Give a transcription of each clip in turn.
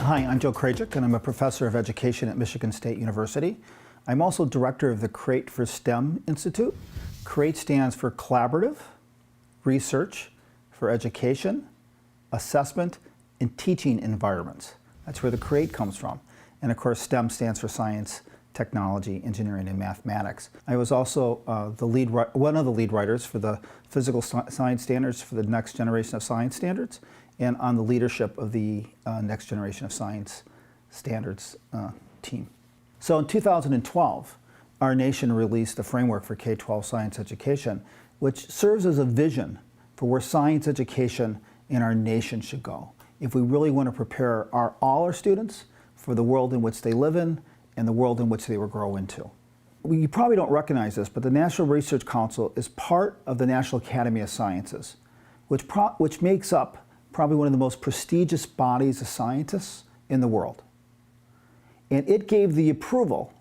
Hi, I'm Joe Krajcik, and I'm a professor of education at Michigan State University. I'm also director of the Create for STEM Institute. Create stands for Collaborative Research for Education, Assessment, and Teaching Environments. That's where the Create comes from. And of course, STEM stands for Science, Technology, Engineering, and Mathematics. I was also one of the lead writers for the Physical Science Standards for the Next Generation of Science Standards, and on the leadership of the Next Generation of Science Standards team. So in 2012, our nation released a framework for K-12 science education, which serves as a vision for where science education in our nation should go, if we really want to prepare all our students for the world in which they live in and the world in which they will grow into. You probably don't recognize this, but the National Research Council is part of the National Academy of Sciences, which makes up probably one of the most prestigious bodies of scientists in the world. And it gave the approval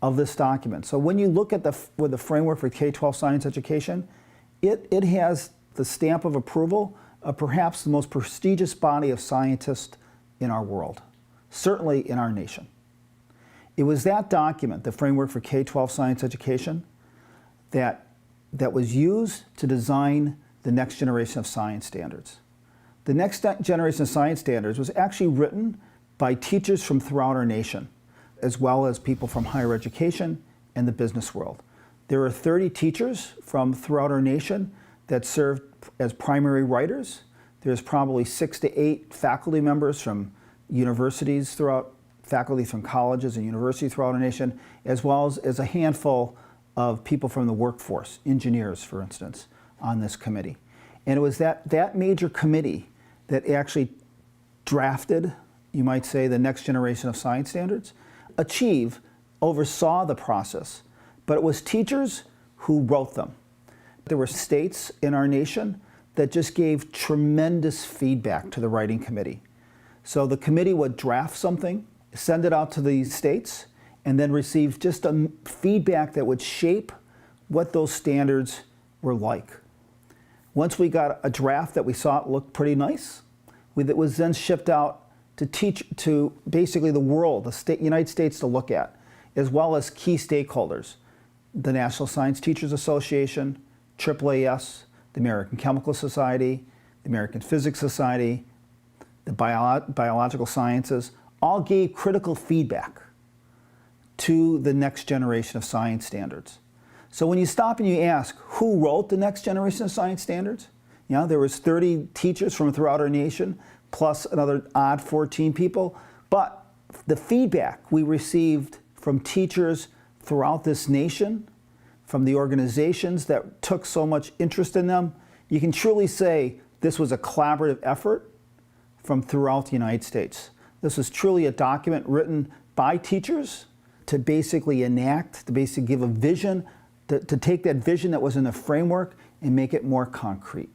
of this document. So when you look at the framework for K-12 science education, it has the stamp of approval of perhaps the most prestigious body of scientists in our world, certainly in our nation. It was that document, the framework for K-12 science education, that was used to design the next generation of science standards. The next generation of science standards was actually written by teachers from throughout our nation, as well as people from higher education and the business world. There are 30 teachers from throughout our nation that served as primary writers. There's probably 6 to 8 faculty members from universities throughout, faculty from colleges and universities throughout our nation, as well as a handful of people from the workforce, engineers, for instance, on this committee. And it was that major committee that actually drafted, you might say, the next generation of science standards, oversaw the process, but it was teachers who wrote them. There were states in our nation that just gave tremendous feedback to the writing committee. So the committee would draft something, send it out to the states, and then receive just a feedback that would shape what those standards were like. Once we got a draft that we saw it looked pretty nice, it was then shipped out to basically the world, the United States to look at, as well as key stakeholders, the National Science Teachers Association, AAAS, the American Chemical Society, the American Physics Society, the Biological Sciences, all gave critical feedback to the next generation of science standards. So when you stop and you ask, who wrote the next generation of science standards? You know, there was 30 teachers from throughout our nation, plus another odd 14 people. But the feedback we received from teachers throughout this nation, from the organizations that took so much interest in them, you can truly say this was a collaborative effort from throughout the United States. This was truly a document written by teachers to basically enact, to basically give a vision, to take that vision that was in the framework and make it more concrete.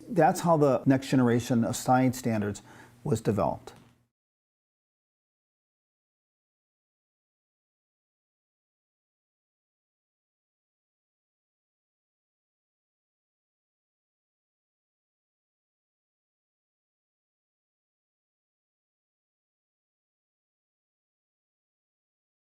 That's how the next generation of science standards was developed.